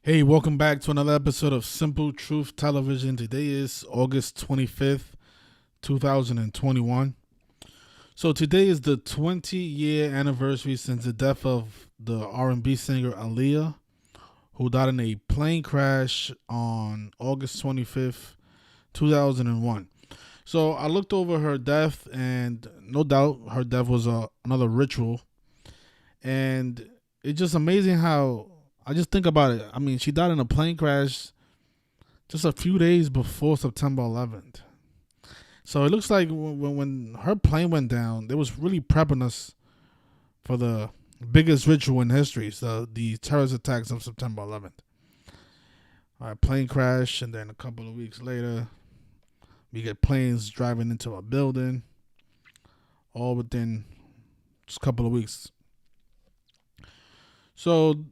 Hey, welcome back to another episode of Simple Truth Television. Today is August 25th, 2021. So today is the 20-year anniversary since the death of the R&B singer Aaliyah, who died in a plane crash on August 25th, 2001. So I looked over her death, and no doubt her death was another ritual. And it's just amazing how I just think about it. I mean, she died in a plane crash just a few days before September 11th. So it looks like when her plane went down, they was really prepping us for the biggest ritual in history, so the terrorist attacks of September 11th. All right, plane crash, and then a couple of weeks later, we get planes driving into a building, all within just a couple of weeks. So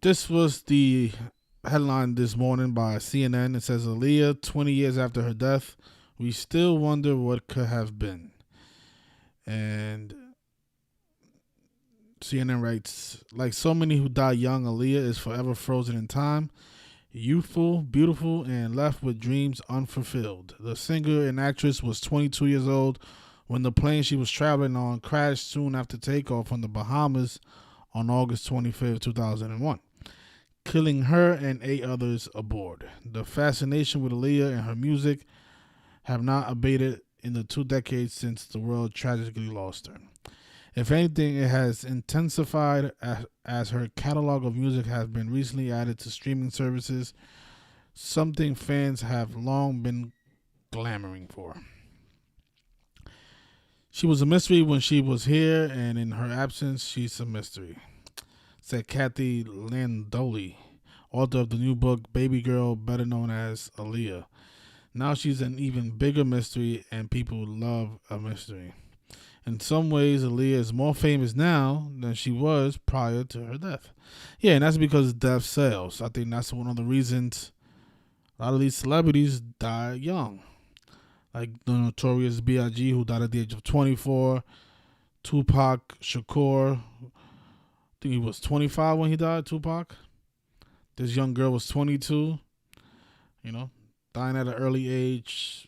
this was the headline this morning by CNN. It says, Aaliyah, 20 years after her death, we still wonder what could have been. And CNN writes, like so many who die young, Aaliyah is forever frozen in time, youthful, beautiful, and left with dreams unfulfilled. The singer and actress was 22 years old when the plane she was traveling on crashed soon after takeoff from the Bahamas on August 25th, 2001, killing her and 8 others aboard. The fascination with Aaliyah and her music have not abated in the 2 decades since the world tragically lost her. If anything, it has intensified as her catalog of music has been recently added to streaming services, something fans have long been clamoring for. She was a mystery when she was here, and in her absence, she's a mystery, said Kathy Landoli, author of the new book Baby Girl, better known as Aaliyah. Now she's an even bigger mystery, and people love a mystery. In some ways, Aaliyah is more famous now than she was prior to her death. Yeah, and that's because death sells. I think that's one of the reasons a lot of these celebrities die young. Like the notorious B.I.G., who died at the age of 24. Tupac Shakur, I think he was 25 when he died, Tupac. This young girl was 22. Dying at an early age,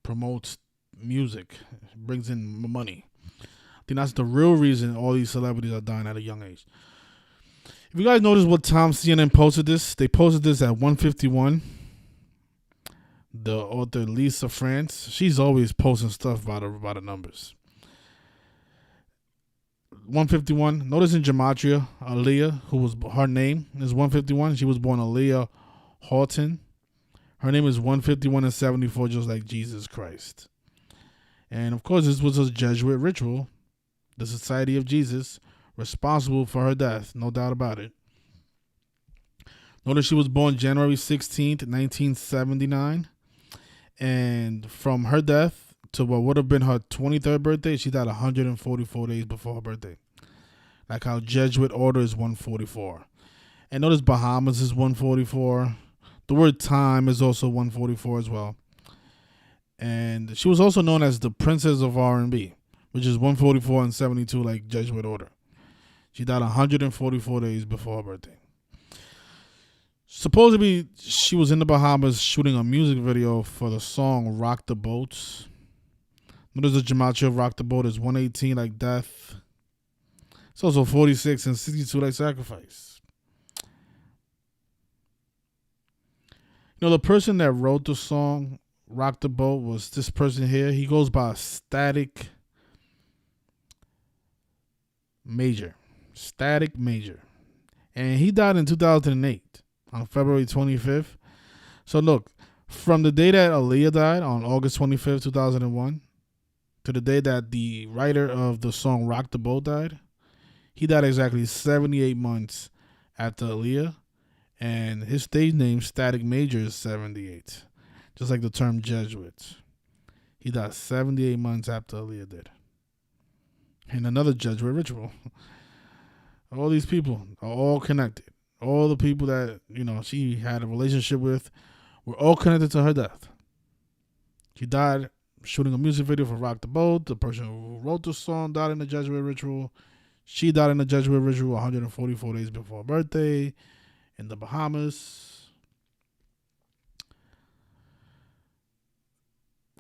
promotes music, brings in money. I think that's the real reason all these celebrities are dying at a young age. If you guys notice what time CNN posted this, they posted this at 1:51. The author Lisa France, she's always posting stuff by the numbers. 1:51. Notice in Gematria, Aaliyah, who was her name is 1:51. She was born Aaliyah Horton. Her name is 1:51 and 74, just like Jesus Christ. And of course, this was a Jesuit ritual, the Society of Jesus, responsible for her death, no doubt about it. Notice she was born January 16th, 1979. And from her death to what would have been her 23rd birthday, she died 144 days before her birthday. Like how Jesuit order is 144. And notice Bahamas is 144. The word time is also 144 as well. And she was also known as the Princess of R&B, which is 144 and 72 like Jesuit order. She died 144 days before her birthday. Supposedly, she was in the Bahamas shooting a music video for the song Rock the Boats. Notice the gematria of Rock the Boat is 118 like death. It's also 46 and 62 like sacrifice. The person that wrote the song Rock the Boat was this person here. He goes by Static Major. Static Major. And he died in 2008 on February 25th. So look, from the day that Aaliyah died on August 25th, 2001, to the day that the writer of the song Rock the Boat died, he died exactly 78 months after Aaliyah. And his stage name, Static Major, is 78. Just like the term Jesuit. He died 78 months after Aaliyah did. And another Jesuit ritual. All these people are all connected. All the people that, she had a relationship with were all connected to her death. She died shooting a music video for Rock the Boat. The person who wrote the song died in the Jesuit ritual. She died in the Jesuit ritual 144 days before her birthday. in the Bahamas.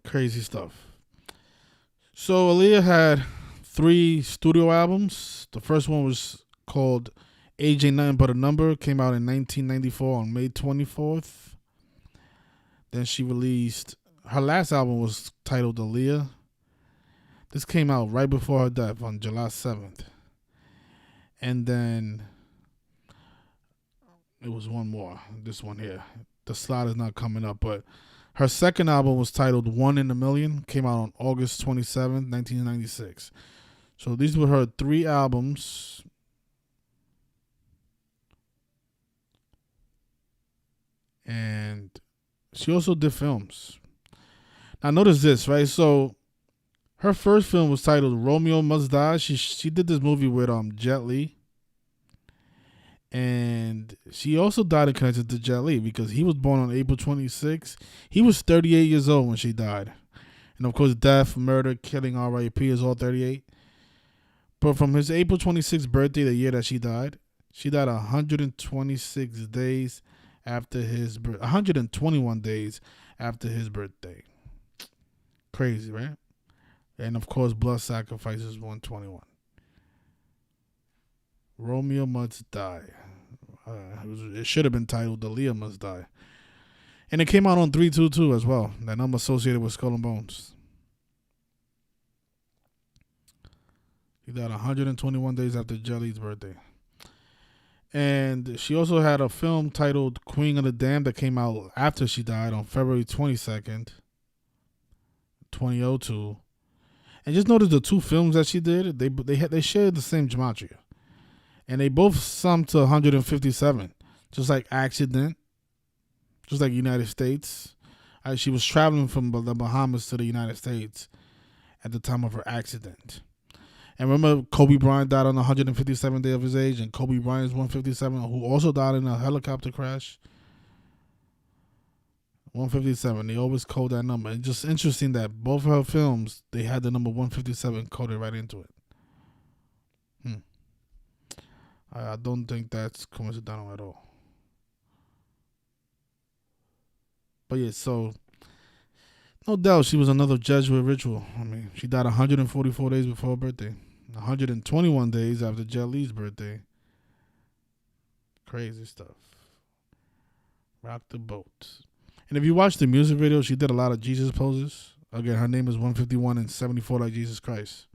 Crazy stuff. So Aaliyah had 3 studio albums. The first one was called Age Ain't Nothing But a Number. Came out in 1994 on May 24th. Then she released, her last album was titled Aaliyah. This came out right before her death on July 7th. And then it was one more. This one here. The slide is not coming up, but her second album was titled One in a Million. Came out on August 27th, 1996. So these were her 3 albums. And she also did films. Now notice this, right? So her first film was titled Romeo Must Die. She did this movie with Jet Li. And she also died in connection to Jet Li because he was born on April 26th. He was 38 years old when she died. And of course, death, murder, killing, R.I.P. is all 38. But from his April 26th birthday, the year that she died 126 days after his 121 days after his birthday. Crazy, right? And of course, Blood Sacrifices 121. Romeo Must Die. It should have been titled Aaliyah Must Die. And it came out on 322 as well. That number associated with Skull and Bones. He died 121 days after Jelly's birthday. And she also had a film titled Queen of the Damned that came out after she died on February 22nd, 2002. And just notice the 2 films that she did, they shared the same gematria. And they both summed to 157. Just like Accident. Just like United States. She was traveling from the Bahamas to the United States at the time of her accident. And remember, Kobe Bryant died on the 157th day of his age. And Kobe Bryant is 157, who also died in a helicopter crash. 157. They always code that number. And just interesting that both of her films, they had the number 157 coded right into it. I don't think that's coincidental at all. But yeah, so no doubt she was another Jesuit ritual. I mean, she died 144 days before her birthday. 121 days after Jet Li's birthday. Crazy stuff. Rock the boat. And if you watch the music video, she did a lot of Jesus poses. Again, her name is 151 and 74 like Jesus Christ.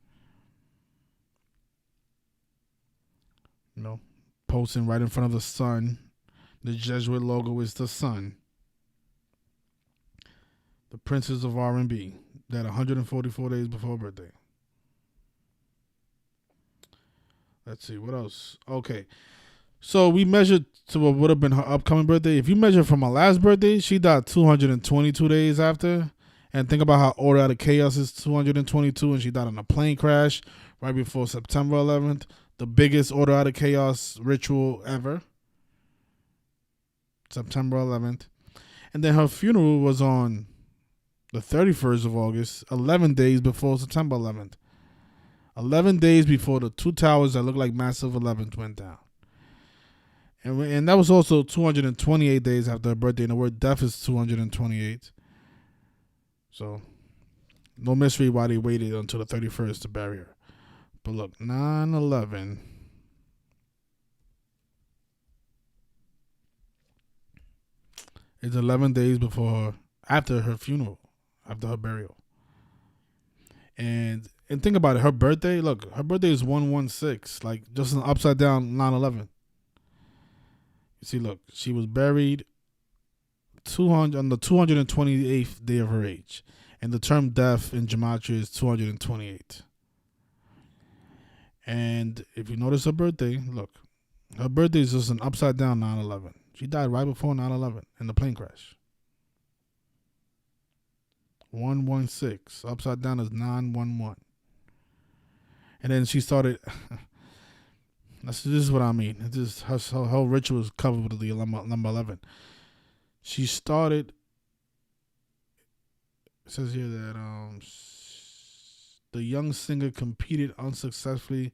You know, posting right in front of the sun. The Jesuit logo is the sun. The Princess of R&B. That 144 days before her birthday. Let's see, what else? Okay. So we measured to what would have been her upcoming birthday. If you measure from her last birthday, she died 222 days after. And think about how Order Out of Chaos is 222, and she died in a plane crash right before September 11th. The biggest Order Out of Chaos ritual ever. September 11th. And then her funeral was on the 31st of August, 11 days before September 11th. 11 days before the 2 towers that look like massive 11s went down. And that was also 228 days after her birthday. And the word death is 228. So, no mystery why they waited until the 31st to bury her. But look, 9/11 is 11 days after her funeral, after her burial. And think about it, her birthday, look, her birthday is 116, like just an upside down 9/11. You see, look, she was buried on the 228th day of her age. And the term death in Gematria is 228. And if you notice her birthday, look, her birthday is just an upside down 9/11. She died right before 9/11 in the plane crash. 116. Upside down is 911. And then she started. This is what I mean. This her whole ritual is covered with the number 11. She started. It says here that the young singer competed unsuccessfully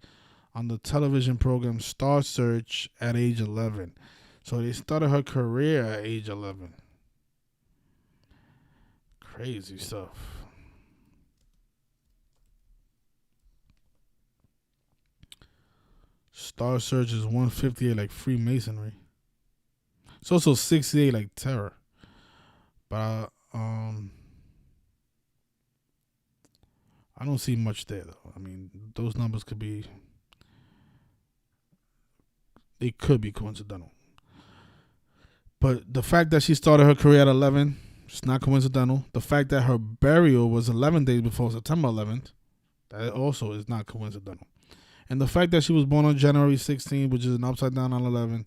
on the television program Star Search at age 11. So they started her career at age 11. Crazy stuff. Star Search is 158 like Freemasonry. It's also 68 like terror. But I don't see much there though. I mean, those numbers they could be coincidental. But the fact that she started her career at 11, it's not coincidental. The fact that her burial was 11 days before September 11th, that also is not coincidental. And the fact that she was born on January 16th, which is an upside down on 11,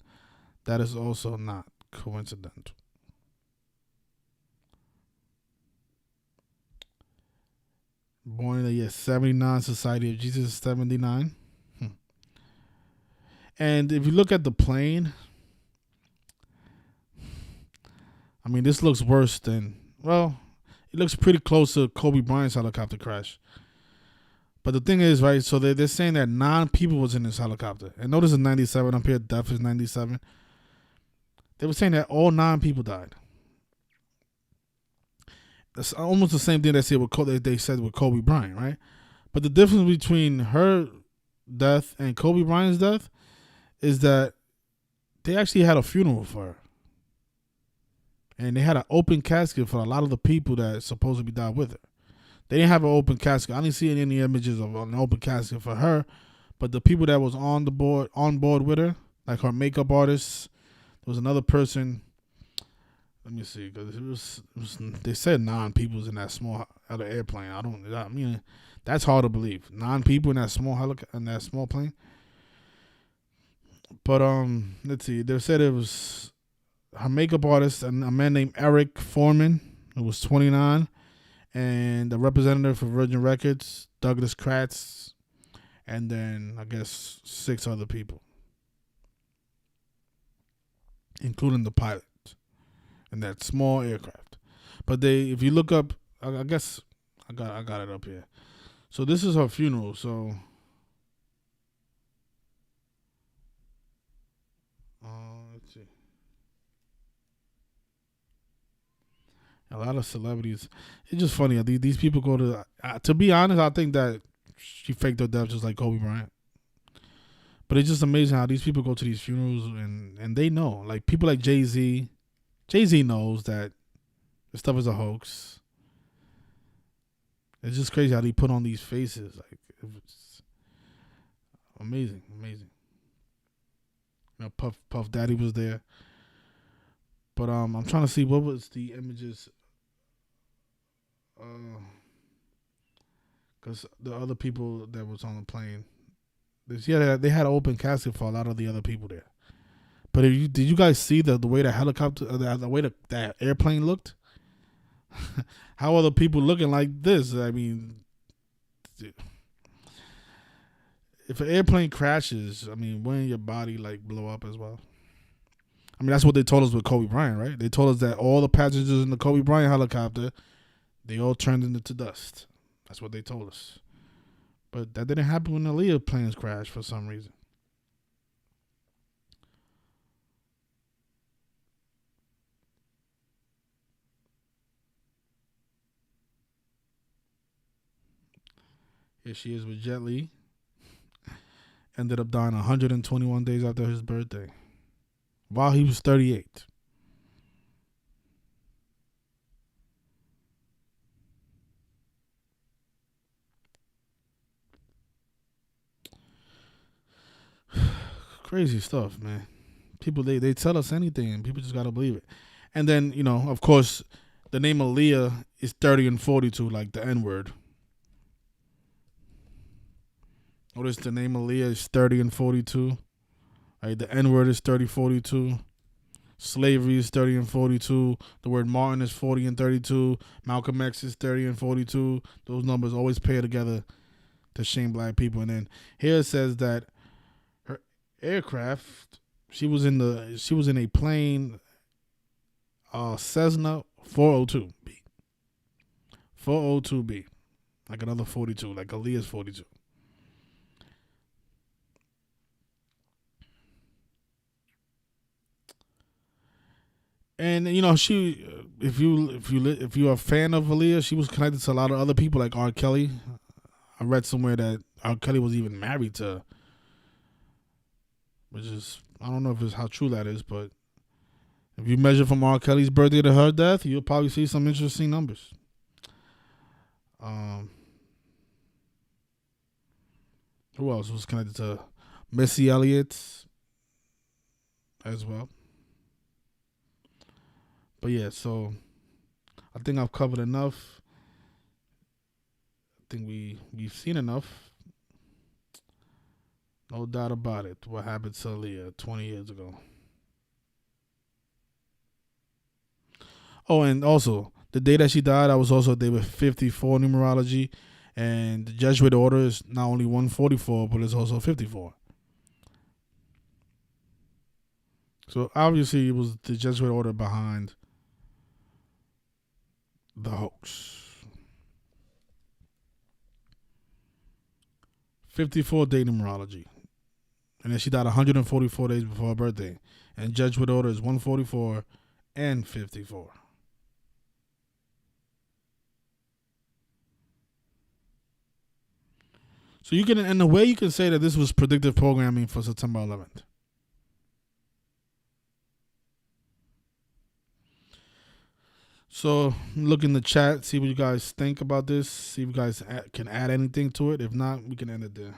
that is also not coincidental. Born in the year 79, Society of Jesus 79. And if you look at the plane, I mean, this looks worse than, well, it looks pretty close to Kobe Bryant's helicopter crash. But the thing is, right, so they're saying that 9 people was in this helicopter. And notice it's 97, up here, death is 97. They were saying that all 9 people died. That's almost the same thing they said with Kobe Bryant, right? But the difference between her death and Kobe Bryant's death is that they actually had a funeral for her. And they had an open casket for a lot of the people that supposedly died with her. They didn't have an open casket. I didn't see any images of an open casket for her. But the people that was on board with her, like her makeup artist, there was another person. Let me see, because it was they said 9 people was in that small other airplane. I mean, that's hard to believe. 9 people in that small plane. But let's see. They said it was her makeup artist and a man named Eric Foreman, who was 29, and the representative for Virgin Records, Douglas Kratz, and then I guess 6 other people, including the pilot in that small aircraft. But if you look up, I guess I got it up here. So this is her funeral. So let's see. A lot of celebrities. It's just funny. These people go to be honest, I think that she faked her death just like Kobe Bryant. But it's just amazing how these people go to these funerals and they know. Like people like Jay-Z. Jay-Z knows that this stuff is a hoax. It's just crazy how they put on these faces. Like, it's amazing. You know, Puff Daddy was there. But I'm trying to see what was the images. Because the other people that was on the plane, they had an open casket for a lot of the other people there. But did you guys see the way the helicopter, the way that airplane looked? How are the people looking like this? I mean, if an airplane crashes, I mean, wouldn't your body like blow up as well? I mean, that's what they told us with Kobe Bryant, right? They told us that all the passengers in the Kobe Bryant helicopter, they all turned into dust. That's what they told us. But that didn't happen when the Aaliyah planes crashed for some reason. Here she is with Jet Li. Ended up dying 121 days after his birthday, while he was 38. Crazy stuff, man. People, they tell us anything, and people just gotta believe it. And then, you know, of course, the name Aaliyah is 30 and 42, like the N-word. Notice the name Aaliyah is 30 and 42. Right, the N-word is 30, 42. Slavery is 30 and 42. The word Martin is 40 and 32. Malcolm X is 30 and 42. Those numbers always pair together to shame black people. And then here it says that her aircraft, she was in a plane, Cessna 402B. 402B. Like another 42, like Aaliyah's 42. And you know, she, if you're a fan of Aaliyah, she was connected to a lot of other people like R. Kelly. I read somewhere that R. Kelly was even married to her, which is, I don't know if it's how true that is, but if you measure from R. Kelly's birthday to her death, you'll probably see some interesting numbers. Who else was connected to Missy Elliott as well? But yeah, so I think I've covered enough. I think we've seen enough. No doubt about it. What happened to Aaliyah 20 years ago. Oh, and also the day that she died, I was also a day with 54 numerology, and the Jesuit order is not only 144, but it's also 54. So obviously, it was the Jesuit order behind the hoax. 54 day numerology, and then she died 144 days before her birthday, and Jesuit order is 144 and 54. So you can, in a way, you can say that this was predictive programming for September 11th. So look in the chat, see what you guys think about this. See if you guys can add anything to it. If not, we can end it there.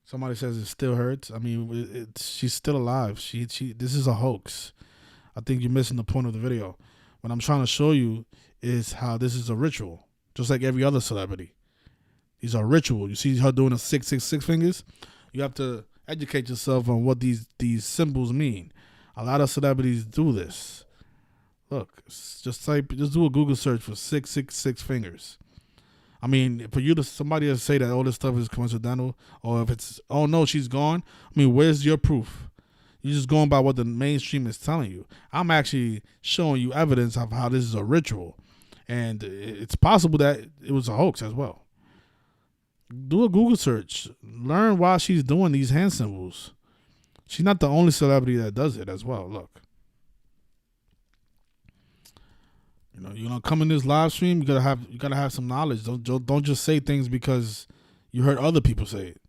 Somebody says it still hurts. I mean, she's still alive. She. This is a hoax. I think you're missing the point of the video. What I'm trying to show you is how this is a ritual, just like every other celebrity. These are ritual. You see her doing the 666 fingers. You have to educate yourself on what these symbols mean. A lot of celebrities do this. Look, just do a Google search for 666 fingers. I mean, for you to somebody to say that all this stuff is coincidental, or if it's, oh no, she's gone. I mean, where's your proof? You're just going by what the mainstream is telling you. I'm actually showing you evidence of how this is a ritual, and it's possible that it was a hoax as well. Do a Google search. Learn why she's doing these hand symbols. She's not the only celebrity that does it as well. Look. You know, come in this live stream. You gotta have some knowledge. Don't just say things because you heard other people say it.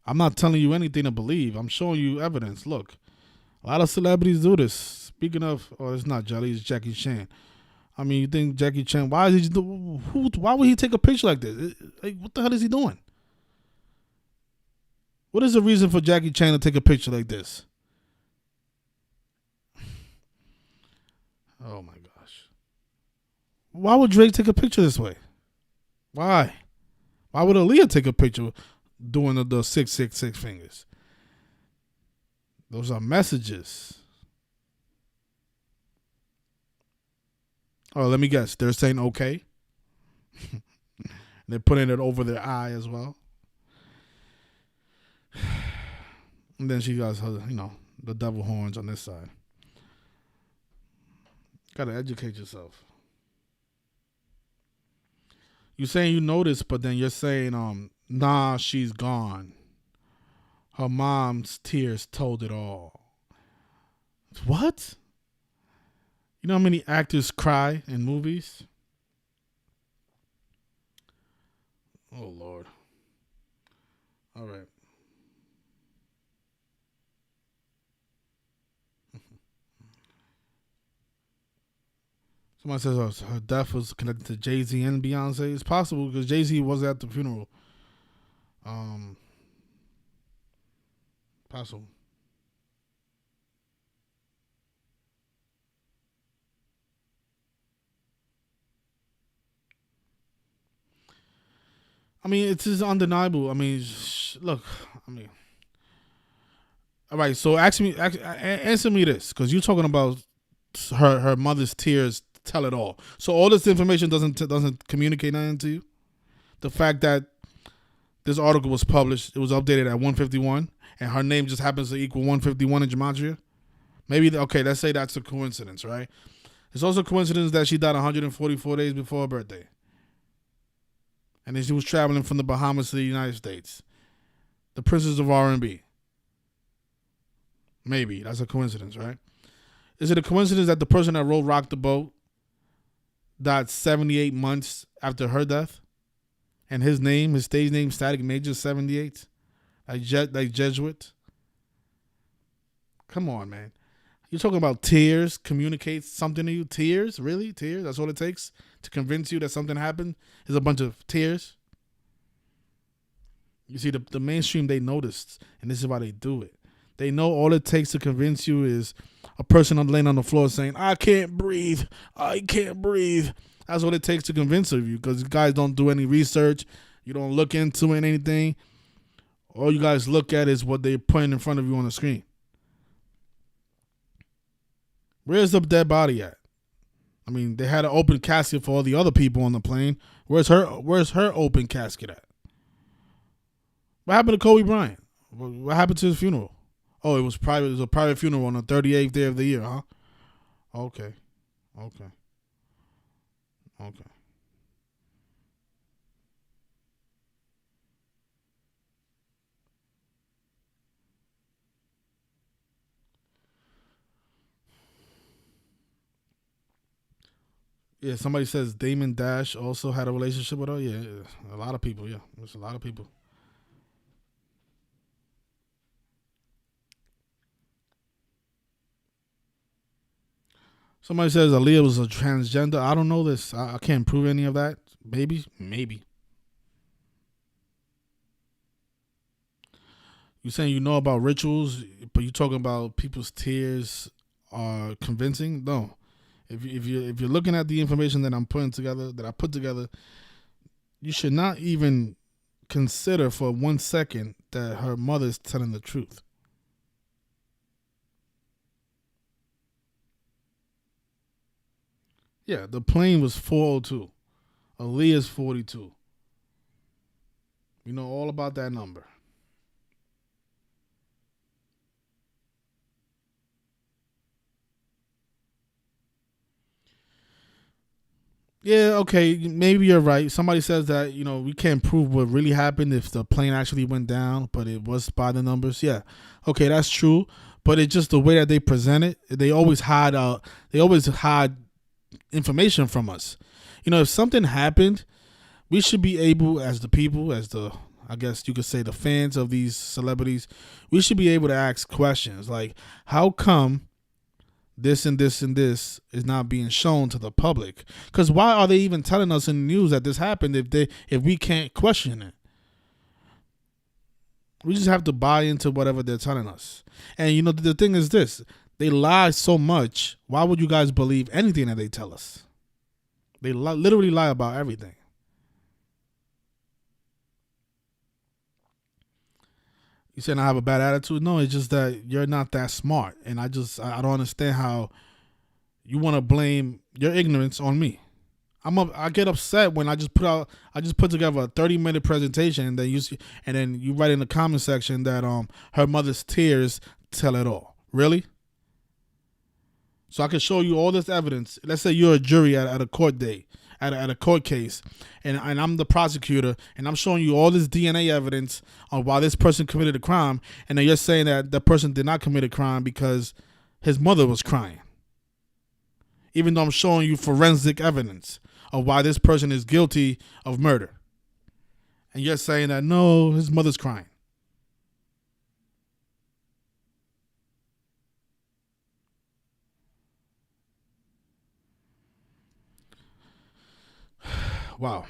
I'm not telling you anything to believe. I'm showing you evidence. Look, a lot of celebrities do this. Speaking of, it's not Jelly, it's Jackie Chan. I mean, you think Jackie Chan? Why would he take a picture like this? Like, what the hell is he doing? What is the reason for Jackie Chan to take a picture like this? Oh my gosh. Why would Drake take a picture this way? Why? Why would Aaliyah take a picture doing the 666 fingers? Those are messages. Oh, let me guess. They're saying okay. They're putting it over their eye as well. And then she got her, the devil horns on this side. Gotta educate yourself. You're saying you noticed, but then you're saying, nah, she's gone. Her mom's tears told it all. What? You know how many actors cry in movies? Oh, Lord. All right. Somebody says her death was connected to Jay-Z and Beyonce. It's possible because Jay-Z was at the funeral. Possible. I mean, it's just undeniable. I mean, look. I mean, all right. So, answer me this, because you're talking about her mother's tears tell it all. So all this information doesn't communicate nothing to you. The fact that this article was published, it was updated at 151, and her name just happens to equal 151 in Gematria. Maybe let's say that's a coincidence, right? It's also a coincidence that she died 144 days before her birthday. And then she was traveling from the Bahamas to the United States. The princess of R&B. Maybe that's a coincidence, right? Is it a coincidence that the person that rocked the boat died 78 months after her death, and his stage name, Static Major 78, like Jesuit? Come on, man. You're talking about tears communicates something to you? Tears? Really? Tears? That's all it takes to convince you that something happened? Is a bunch of tears? You see, the mainstream, they noticed, and this is why they do it. They know all it takes to convince you is a person laying on the floor saying, I can't breathe. I can't breathe. That's what it takes to convince of you, because you guys don't do any research. You don't look into it, anything. All you guys look at is what they're putting in front of you on the screen. Where's the dead body at? I mean, they had an open casket for all the other people on the plane. Where's her open casket at? What happened to Kobe Bryant? What happened to his funeral? Oh, it was private. It was a private funeral on the 38th day of the year, huh? Okay. Yeah, somebody says Damon Dash also had a relationship with her. Yeah, a lot of people. Yeah, there's a lot of people. Somebody says Aaliyah was a transgender. I don't know this. I can't prove any of that. Maybe. You saying you know about rituals, but you talking about people's tears are convincing? No. If you're looking at the information that I'm putting together, that I put together, you should not even consider for 1 second that her mother is telling the truth. Yeah, the plane was 402. Aaliyah's 42. We know all about that number. Yeah, okay, maybe you're right. Somebody says that, we can't prove what really happened if the plane actually went down, but it was by the numbers. Yeah, okay, that's true. But it's just the way that they present it. They always hide. They always hide information from us. If something happened, we should be able, as the people, I guess you could say the fans of these celebrities, we should be able to ask questions like, how come this and this and this is not being shown to the public? Because why are they even telling us in the news that this happened if we can't question it? We just have to buy into whatever they're telling us. And the thing is this: they lie so much. Why would you guys believe anything that they tell us? They literally lie about everything. You saying I have a bad attitude? No, it's just that you're not that smart, and I don't understand how you want to blame your ignorance on me. I get upset when I just put together a 30-minute presentation, and then you write in the comment section that her mother's tears tell it all. Really? So I can show you all this evidence. Let's say you're a jury at a court day, at a court case, and I'm the prosecutor, and I'm showing you all this DNA evidence on why this person committed a crime, and then you're saying that the person did not commit a crime because his mother was crying. Even though I'm showing you forensic evidence of why this person is guilty of murder. And you're saying that, no, his mother's crying. Wow.